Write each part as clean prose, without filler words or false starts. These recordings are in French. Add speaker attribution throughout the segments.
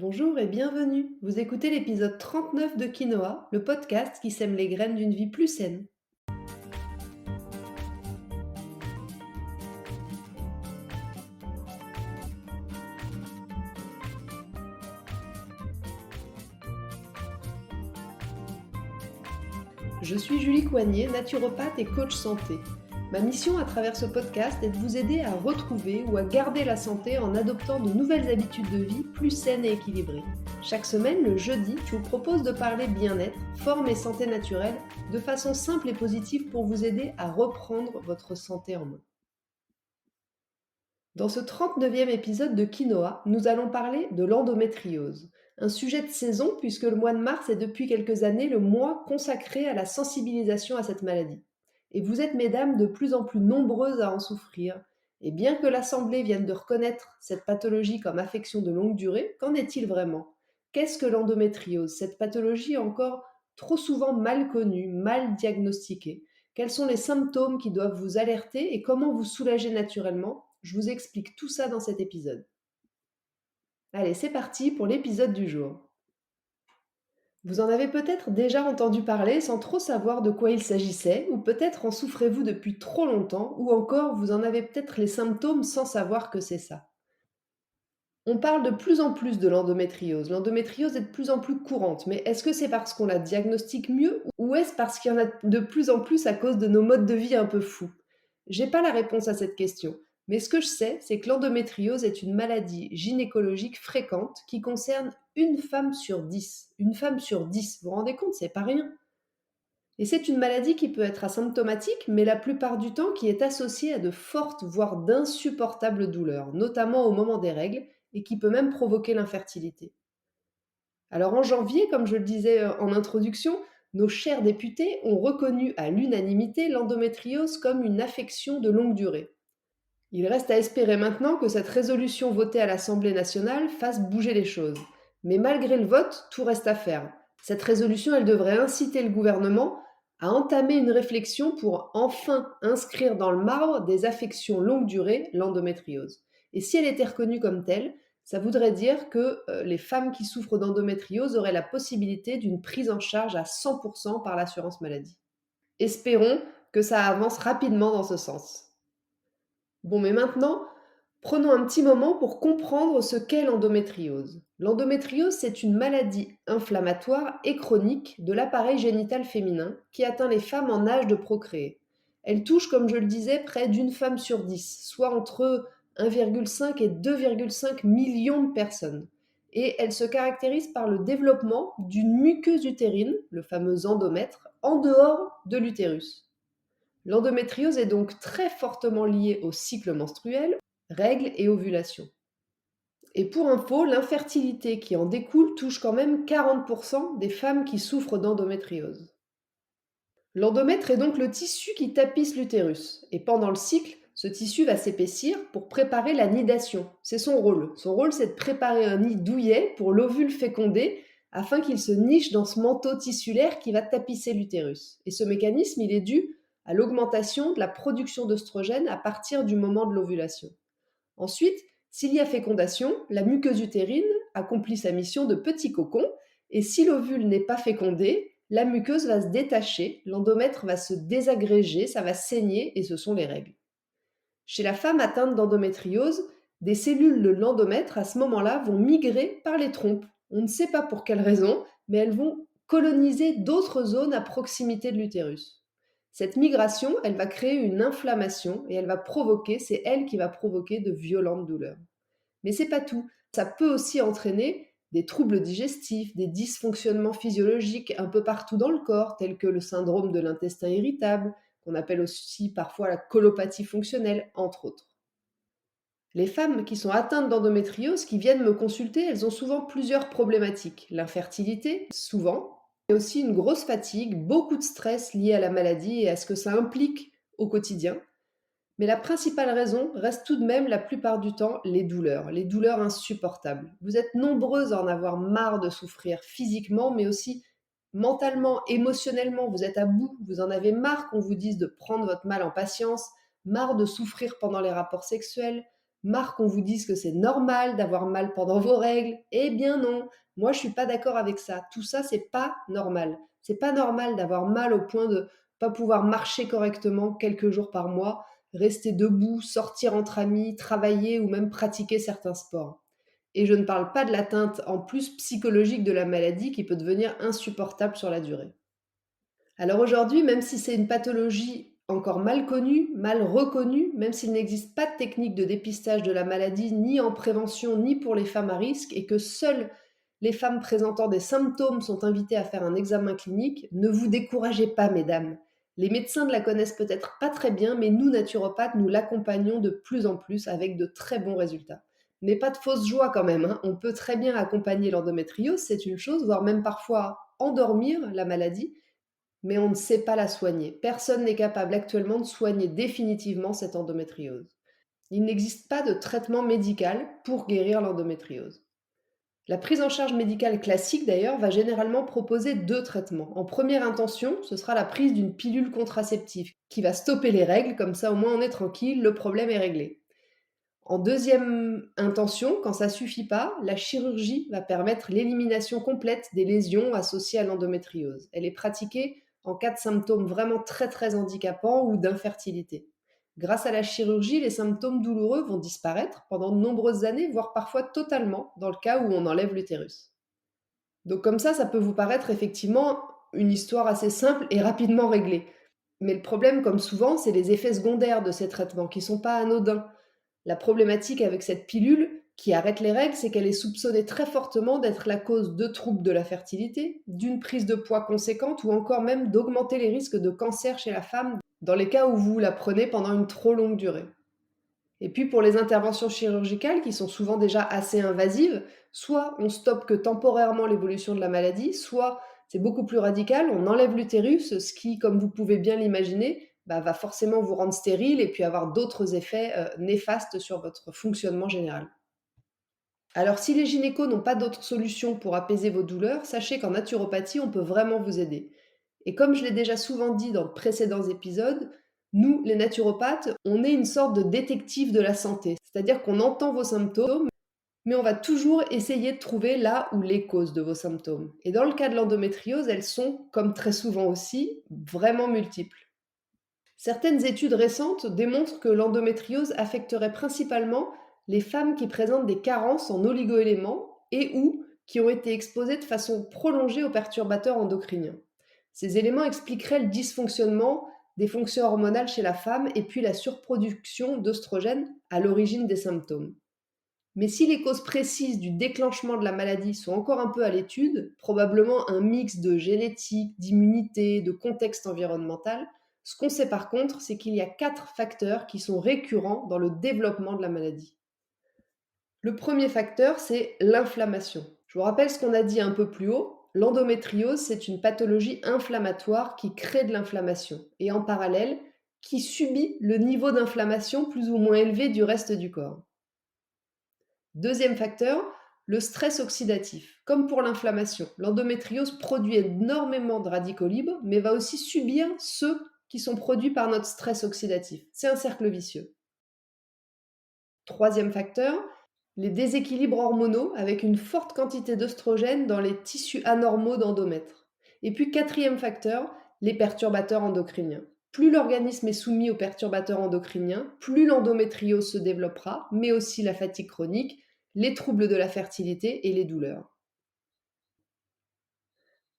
Speaker 1: Bonjour et bienvenue. Vous écoutez l'épisode 39 de Quinoa, le podcast qui sème les graines d'une vie plus saine. Je suis Julie Coignet, naturopathe et coach santé. Ma mission à travers ce podcast est de vous aider à retrouver ou à garder la santé en adoptant de nouvelles habitudes de vie plus saines et équilibrées. Chaque semaine, le jeudi, je vous propose de parler bien-être, forme et santé naturelle de façon simple et positive pour vous aider à reprendre votre santé en main. Dans ce 39e épisode de Quinoa, nous allons parler de l'endométriose. Un sujet de saison puisque le mois de mars est depuis quelques années le mois consacré à la sensibilisation à cette maladie. Et vous êtes, mesdames, de plus en plus nombreuses à en souffrir. Et bien que l'Assemblée vienne de reconnaître cette pathologie comme affection de longue durée, qu'en est-il vraiment? Qu'est-ce que l'endométriose? Cette pathologie encore trop souvent mal connue, mal diagnostiquée. Quels sont les symptômes qui doivent vous alerter et comment vous soulager naturellement? Je vous explique tout ça dans cet épisode. Allez, c'est parti pour l'épisode du jour. Vous en avez peut-être déjà entendu parler sans trop savoir de quoi il s'agissait, ou peut-être en souffrez-vous depuis trop longtemps, ou encore vous en avez peut-être les symptômes sans savoir que c'est ça. On parle de plus en plus de l'endométriose. L'endométriose est de plus en plus courante, mais est-ce que c'est parce qu'on la diagnostique mieux ou est-ce parce qu'il y en a de plus en plus à cause de nos modes de vie un peu fous? J'ai pas la réponse à cette question, mais ce que je sais, c'est que l'endométriose est une maladie gynécologique fréquente qui concerne une femme sur 10. Une femme sur 10, vous vous rendez compte, c'est pas rien. Et c'est une maladie qui peut être asymptomatique, mais la plupart du temps qui est associée à de fortes, voire d'insupportables douleurs, notamment au moment des règles, et qui peut même provoquer l'infertilité. Alors en janvier, comme je le disais en introduction, nos chers députés ont reconnu à l'unanimité l'endométriose comme une affection de longue durée. Il reste à espérer maintenant que cette résolution votée à l'Assemblée nationale fasse bouger les choses. Mais malgré le vote, tout reste à faire. Cette résolution, elle devrait inciter le gouvernement à entamer une réflexion pour enfin inscrire dans le marbre des affections longue durée, l'endométriose. Et si elle était reconnue comme telle, ça voudrait dire que les femmes qui souffrent d'endométriose auraient la possibilité d'une prise en charge à 100% par l'assurance maladie. Espérons que ça avance rapidement dans ce sens. Bon, mais maintenant, prenons un petit moment pour comprendre ce qu'est l'endométriose. L'endométriose, c'est une maladie inflammatoire et chronique de l'appareil génital féminin qui atteint les femmes en âge de procréer. Elle touche, comme je le disais, près d'une femme sur 10, soit entre 1,5 et 2,5 millions de personnes. Et elle se caractérise par le développement d'une muqueuse utérine, le fameux endomètre, en dehors de l'utérus. L'endométriose est donc très fortement liée au cycle menstruel, règles et ovulation. Et pour info, l'infertilité qui en découle touche quand même 40% des femmes qui souffrent d'endométriose. L'endomètre est donc le tissu qui tapisse l'utérus. Et pendant le cycle, ce tissu va s'épaissir pour préparer la nidation. C'est son rôle. Son rôle, c'est de préparer un nid douillet pour l'ovule fécondé afin qu'il se niche dans ce manteau tissulaire qui va tapisser l'utérus. Et ce mécanisme, il est dû à l'augmentation de la production d'œstrogène à partir du moment de l'ovulation. Ensuite, s'il y a fécondation, la muqueuse utérine accomplit sa mission de petit cocon et si l'ovule n'est pas fécondé, la muqueuse va se détacher, l'endomètre va se désagréger, ça va saigner et ce sont les règles. Chez la femme atteinte d'endométriose, des cellules de l'endomètre à ce moment-là vont migrer par les trompes. On ne sait pas pour quelle raison, mais elles vont coloniser d'autres zones à proximité de l'utérus. Cette migration, elle va créer une inflammation et c'est elle qui va provoquer de violentes douleurs. Mais c'est pas tout. Ça peut aussi entraîner des troubles digestifs, des dysfonctionnements physiologiques un peu partout dans le corps, tels que le syndrome de l'intestin irritable, qu'on appelle aussi parfois la colopathie fonctionnelle, entre autres. Les femmes qui sont atteintes d'endométriose, qui viennent me consulter, elles ont souvent plusieurs problématiques. L'infertilité, souvent, mais aussi une grosse fatigue, beaucoup de stress lié à la maladie et à ce que ça implique au quotidien. Mais la principale raison reste tout de même la plupart du temps les douleurs insupportables. Vous êtes nombreuses à en avoir marre de souffrir physiquement, mais aussi mentalement, émotionnellement. Vous êtes à bout, vous en avez marre qu'on vous dise de prendre votre mal en patience, marre de souffrir pendant les rapports sexuels, Marre qu'on vous dise que c'est normal d'avoir mal pendant vos règles. Eh bien non, moi je suis pas d'accord avec ça. Tout ça, c'est pas normal. C'est pas normal d'avoir mal au point de pas pouvoir marcher correctement quelques jours par mois, rester debout, sortir entre amis, travailler ou même pratiquer certains sports. Et je ne parle pas de l'atteinte en plus psychologique de la maladie qui peut devenir insupportable sur la durée. Alors aujourd'hui, même si c'est une pathologie encore mal connue, mal reconnue, même s'il n'existe pas de technique de dépistage de la maladie, ni en prévention, ni pour les femmes à risque, et que seules les femmes présentant des symptômes sont invitées à faire un examen clinique, ne vous découragez pas, mesdames. Les médecins ne la connaissent peut-être pas très bien, mais nous, naturopathes, nous l'accompagnons de plus en plus avec de très bons résultats. Mais pas de fausse joie quand même, hein. On peut très bien accompagner l'endométriose, c'est une chose, voire même parfois endormir la maladie, mais on ne sait pas la soigner. Personne n'est capable actuellement de soigner définitivement cette endométriose. Il n'existe pas de traitement médical pour guérir l'endométriose. La prise en charge médicale classique, d'ailleurs, va généralement proposer deux traitements. En première intention, ce sera la prise d'une pilule contraceptive qui va stopper les règles, comme ça au moins on est tranquille, le problème est réglé. En deuxième intention, quand ça suffit pas, la chirurgie va permettre l'élimination complète des lésions associées à l'endométriose. Elle est pratiquée en cas de symptômes vraiment très très handicapants ou d'infertilité. Grâce à la chirurgie, les symptômes douloureux vont disparaître pendant de nombreuses années, voire parfois totalement, dans le cas où on enlève l'utérus. Donc comme ça peut vous paraître effectivement une histoire assez simple et rapidement réglée. Mais le problème, comme souvent, c'est les effets secondaires de ces traitements qui ne sont pas anodins. La problématique avec cette pilule qui arrête les règles, c'est qu'elle est soupçonnée très fortement d'être la cause de troubles de la fertilité, d'une prise de poids conséquente ou encore même d'augmenter les risques de cancer chez la femme dans les cas où vous la prenez pendant une trop longue durée. Et puis pour les interventions chirurgicales qui sont souvent déjà assez invasives, soit on stoppe que temporairement l'évolution de la maladie, soit c'est beaucoup plus radical, on enlève l'utérus, ce qui, comme vous pouvez bien l'imaginer, va forcément vous rendre stérile et puis avoir d'autres effets néfastes sur votre fonctionnement général. Alors si les gynécos n'ont pas d'autres solutions pour apaiser vos douleurs, sachez qu'en naturopathie, on peut vraiment vous aider. Et comme je l'ai déjà souvent dit dans de précédents épisodes, nous, les naturopathes, on est une sorte de détective de la santé. C'est-à-dire qu'on entend vos symptômes, mais on va toujours essayer de trouver là où les causes de vos symptômes. Et dans le cas de l'endométriose, elles sont, comme très souvent aussi, vraiment multiples. Certaines études récentes démontrent que l'endométriose affecterait principalement les femmes qui présentent des carences en oligoéléments et ou qui ont été exposées de façon prolongée aux perturbateurs endocriniens. Ces éléments expliqueraient le dysfonctionnement des fonctions hormonales chez la femme et puis la surproduction d'œstrogènes à l'origine des symptômes. Mais si les causes précises du déclenchement de la maladie sont encore un peu à l'étude, probablement un mix de génétique, d'immunité, de contexte environnemental, ce qu'on sait par contre, c'est qu'il y a 4 facteurs qui sont récurrents dans le développement de la maladie. Le premier facteur, c'est l'inflammation. Je vous rappelle ce qu'on a dit un peu plus haut. L'endométriose, c'est une pathologie inflammatoire qui crée de l'inflammation et en parallèle, qui subit le niveau d'inflammation plus ou moins élevé du reste du corps. Deuxième facteur, le stress oxydatif. Comme pour l'inflammation, l'endométriose produit énormément de radicaux libres, mais va aussi subir ceux qui sont produits par notre stress oxydatif. C'est un cercle vicieux. Troisième facteur, les déséquilibres hormonaux avec une forte quantité d'œstrogènes dans les tissus anormaux d'endomètre. Et puis quatrième facteur, les perturbateurs endocriniens. Plus l'organisme est soumis aux perturbateurs endocriniens, plus l'endométriose se développera, mais aussi la fatigue chronique, les troubles de la fertilité et les douleurs.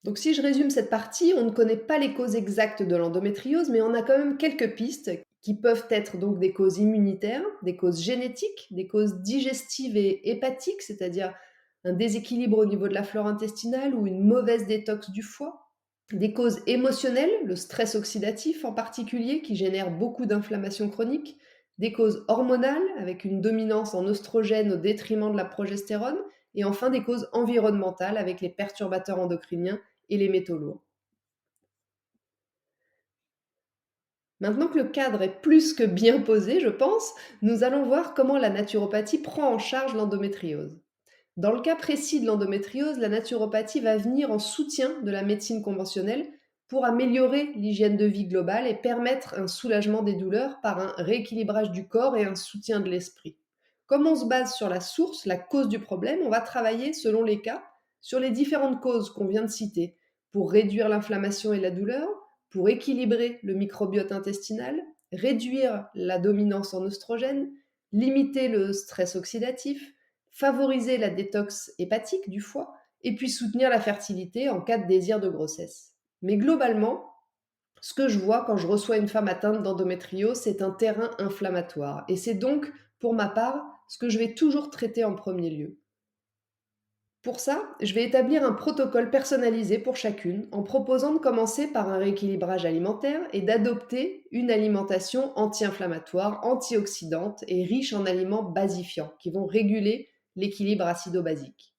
Speaker 1: Donc si je résume cette partie, on ne connaît pas les causes exactes de l'endométriose, mais on a quand même quelques pistes qui peuvent être donc des causes immunitaires, des causes génétiques, des causes digestives et hépatiques, c'est-à-dire un déséquilibre au niveau de la flore intestinale ou une mauvaise détox du foie, des causes émotionnelles, le stress oxydatif en particulier, qui génère beaucoup d'inflammation chronique, des causes hormonales, avec une dominance en oestrogène au détriment de la progestérone, et enfin des causes environnementales, avec les perturbateurs endocriniens et les métaux lourds. Maintenant que le cadre est plus que bien posé, je pense, nous allons voir comment la naturopathie prend en charge l'endométriose. Dans le cas précis de l'endométriose, la naturopathie va venir en soutien de la médecine conventionnelle pour améliorer l'hygiène de vie globale et permettre un soulagement des douleurs par un rééquilibrage du corps et un soutien de l'esprit. Comme on se base sur la source, la cause du problème, on va travailler, selon les cas, sur les différentes causes qu'on vient de citer, pour réduire l'inflammation et la douleur, pour équilibrer le microbiote intestinal, réduire la dominance en oestrogène, limiter le stress oxydatif, favoriser la détox hépatique du foie, et puis soutenir la fertilité en cas de désir de grossesse. Mais globalement, ce que je vois quand je reçois une femme atteinte d'endométriose, c'est un terrain inflammatoire. Et c'est donc, pour ma part, ce que je vais toujours traiter en premier lieu. Pour ça, je vais établir un protocole personnalisé pour chacune, en proposant de commencer par un rééquilibrage alimentaire et d'adopter une alimentation anti-inflammatoire, antioxydante et riche en aliments basifiants qui vont réguler l'équilibre acido-basique.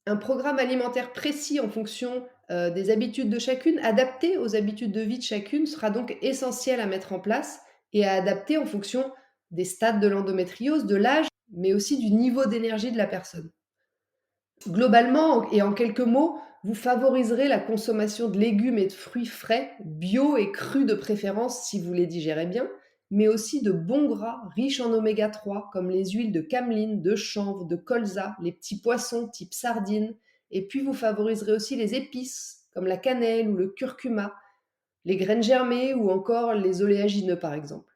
Speaker 1: Un programme alimentaire précis en fonction des habitudes de chacune, adapté aux habitudes de vie de chacune, sera donc essentiel à mettre en place et à adapter en fonction des stades de l'endométriose, de l'âge, mais aussi du niveau d'énergie de la personne. Globalement, et en quelques mots, vous favoriserez la consommation de légumes et de fruits frais, bio et crus de préférence si vous les digérez bien, mais aussi de bons gras riches en oméga 3, comme les huiles de cameline, de chanvre, de colza, les petits poissons type sardines. Et puis vous favoriserez aussi les épices, comme la cannelle ou le curcuma, les graines germées ou encore les oléagineux par exemple.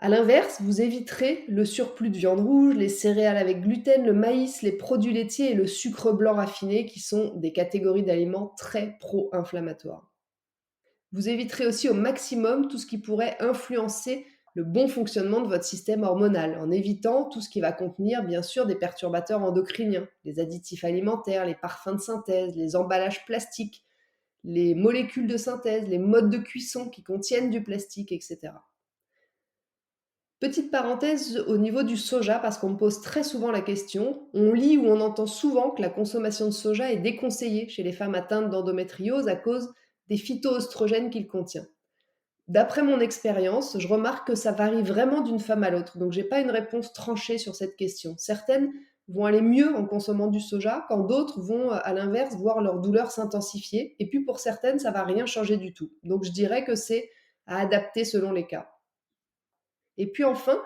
Speaker 1: À l'inverse, vous éviterez le surplus de viande rouge, les céréales avec gluten, le maïs, les produits laitiers et le sucre blanc raffiné qui sont des catégories d'aliments très pro-inflammatoires. Vous éviterez aussi au maximum tout ce qui pourrait influencer le bon fonctionnement de votre système hormonal, en évitant tout ce qui va contenir bien sûr des perturbateurs endocriniens, les additifs alimentaires, les parfums de synthèse, les emballages plastiques, les molécules de synthèse, les modes de cuisson qui contiennent du plastique, etc. Petite parenthèse au niveau du soja, parce qu'on me pose très souvent la question. On lit ou on entend souvent que la consommation de soja est déconseillée chez les femmes atteintes d'endométriose à cause des phytoœstrogènes qu'il contient. D'après mon expérience, je remarque que ça varie vraiment d'une femme à l'autre, donc j'ai pas une réponse tranchée sur cette question. Certaines vont aller mieux en consommant du soja, quand d'autres vont, à l'inverse, voir leur douleur s'intensifier. Et puis pour certaines, ça va rien changer du tout. Donc je dirais que c'est à adapter selon les cas. Et puis enfin,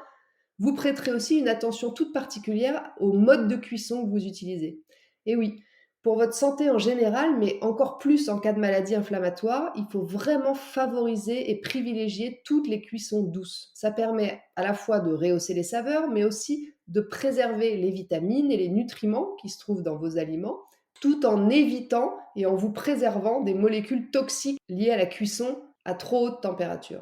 Speaker 1: vous prêterez aussi une attention toute particulière au mode de cuisson que vous utilisez. Et oui, pour votre santé en général, mais encore plus en cas de maladie inflammatoire, il faut vraiment favoriser et privilégier toutes les cuissons douces. Ça permet à la fois de rehausser les saveurs, mais aussi de préserver les vitamines et les nutriments qui se trouvent dans vos aliments, tout en évitant et en vous préservant des molécules toxiques liées à la cuisson à trop haute température.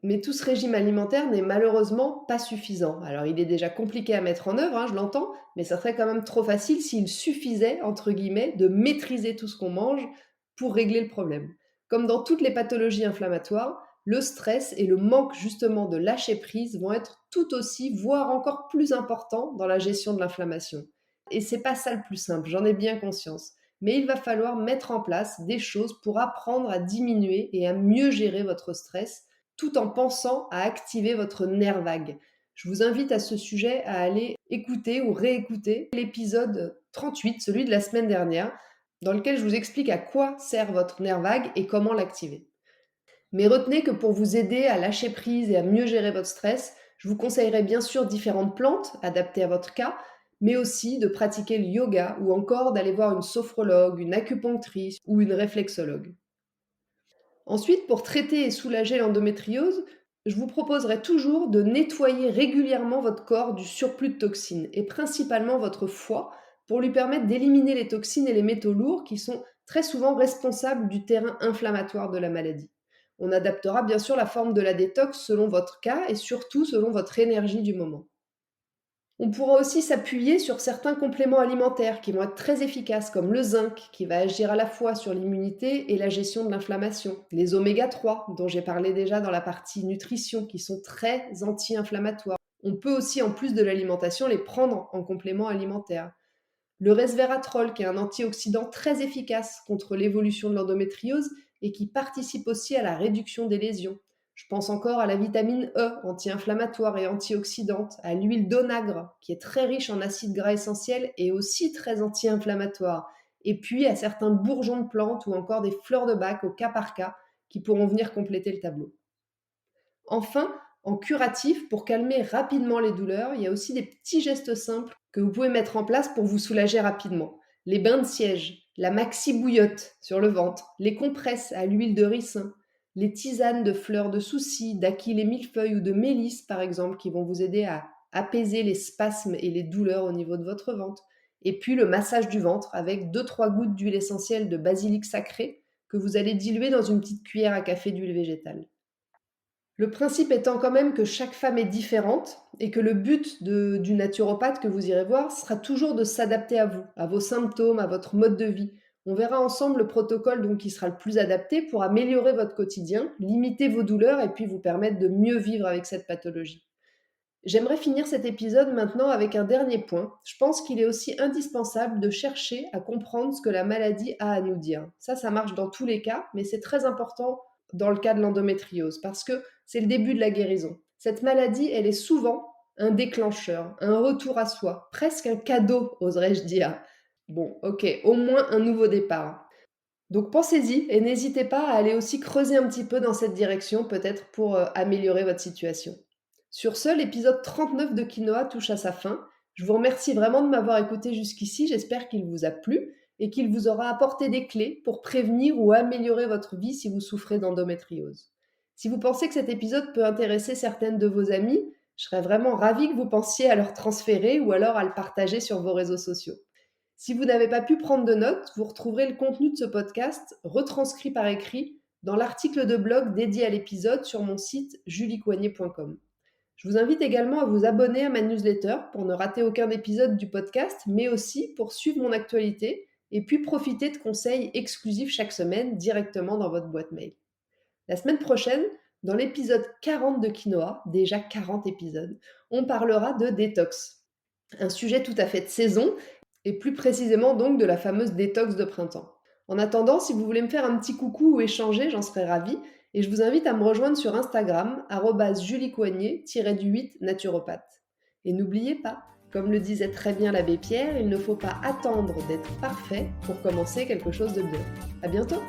Speaker 1: Mais tout ce régime alimentaire n'est malheureusement pas suffisant. Alors il est déjà compliqué à mettre en œuvre, hein, je l'entends, mais ça serait quand même trop facile s'il suffisait, entre guillemets, de maîtriser tout ce qu'on mange pour régler le problème. Comme dans toutes les pathologies inflammatoires, le stress et le manque justement de lâcher prise vont être tout aussi, voire encore plus importants dans la gestion de l'inflammation. Et c'est pas ça le plus simple, j'en ai bien conscience. Mais il va falloir mettre en place des choses pour apprendre à diminuer et à mieux gérer votre stress tout en pensant à activer votre nerf vague. Je vous invite à ce sujet à aller écouter ou réécouter l'épisode 38, celui de la semaine dernière, dans lequel je vous explique à quoi sert votre nerf vague et comment l'activer. Mais retenez que pour vous aider à lâcher prise et à mieux gérer votre stress, je vous conseillerais bien sûr différentes plantes adaptées à votre cas, mais aussi de pratiquer le yoga ou encore d'aller voir une sophrologue, une acupunctrice ou une réflexologue. Ensuite, pour traiter et soulager l'endométriose, je vous proposerai toujours de nettoyer régulièrement votre corps du surplus de toxines et principalement votre foie pour lui permettre d'éliminer les toxines et les métaux lourds qui sont très souvent responsables du terrain inflammatoire de la maladie. On adaptera bien sûr la forme de la détox selon votre cas et surtout selon votre énergie du moment. On pourra aussi s'appuyer sur certains compléments alimentaires qui vont être très efficaces, comme le zinc, qui va agir à la fois sur l'immunité et la gestion de l'inflammation. Les oméga 3, dont j'ai parlé déjà dans la partie nutrition, qui sont très anti-inflammatoires. On peut aussi, en plus de l'alimentation, les prendre en complément alimentaire. Le resveratrol, qui est un antioxydant très efficace contre l'évolution de l'endométriose et qui participe aussi à la réduction des lésions. Je pense encore à la vitamine E, anti-inflammatoire et antioxydante, à l'huile d'onagre, qui est très riche en acides gras essentiels et aussi très anti-inflammatoire, et puis à certains bourgeons de plantes ou encore des fleurs de bac au cas par cas qui pourront venir compléter le tableau. Enfin, En curatif, pour calmer rapidement les douleurs, il y a aussi des petits gestes simples que vous pouvez mettre en place pour vous soulager rapidement. Les bains de siège, la maxi bouillotte sur le ventre, les compresses à l'huile de ricin, les tisanes de fleurs de souci, d'aquil et millefeuille ou de mélisse par exemple qui vont vous aider à apaiser les spasmes et les douleurs au niveau de votre ventre. Et puis le massage du ventre avec deux-trois gouttes d'huile essentielle de basilic sacré que vous allez diluer dans une petite cuillère à café d'huile végétale. Le principe étant quand même que chaque femme est différente et que le but du naturopathe que vous irez voir sera toujours de s'adapter à vous, à vos symptômes, à votre mode de vie. On verra ensemble le protocole donc qui sera le plus adapté pour améliorer votre quotidien, limiter vos douleurs et puis vous permettre de mieux vivre avec cette pathologie. J'aimerais finir cet épisode maintenant avec un dernier point. Je pense qu'il est aussi indispensable de chercher à comprendre ce que la maladie a à nous dire. Ça marche dans tous les cas, mais c'est très important dans le cas de l'endométriose parce que c'est le début de la guérison. Cette maladie, elle est souvent un déclencheur, un retour à soi, presque un cadeau, oserais-je dire. Bon, ok, au moins un nouveau départ. Donc pensez-y et n'hésitez pas à aller aussi creuser un petit peu dans cette direction, peut-être pour améliorer votre situation. Sur ce, l'épisode 39 de Quinoa touche à sa fin. Je vous remercie vraiment de m'avoir écouté jusqu'ici, j'espère qu'il vous a plu et qu'il vous aura apporté des clés pour prévenir ou améliorer votre vie si vous souffrez d'endométriose. Si vous pensez que cet épisode peut intéresser certaines de vos amies, je serais vraiment ravie que vous pensiez à leur transférer ou alors à le partager sur vos réseaux sociaux. Si vous n'avez pas pu prendre de notes, vous retrouverez le contenu de ce podcast retranscrit par écrit dans l'article de blog dédié à l'épisode sur mon site juliecoignet.com. Je vous invite également à vous abonner à ma newsletter pour ne rater aucun épisode du podcast, mais aussi pour suivre mon actualité et puis profiter de conseils exclusifs chaque semaine directement dans votre boîte mail. La semaine prochaine, dans l'épisode 40 de Quinoa, déjà 40 épisodes, on parlera de détox. Un sujet tout à fait de saison et plus précisément donc de la fameuse détox de printemps. En attendant, si vous voulez me faire un petit coucou ou échanger, j'en serais ravie et je vous invite à me rejoindre sur Instagram @juliecoignet-8 naturopathe. Et n'oubliez pas, comme le disait très bien l'abbé Pierre, il ne faut pas attendre d'être parfait pour commencer quelque chose de bien. À bientôt!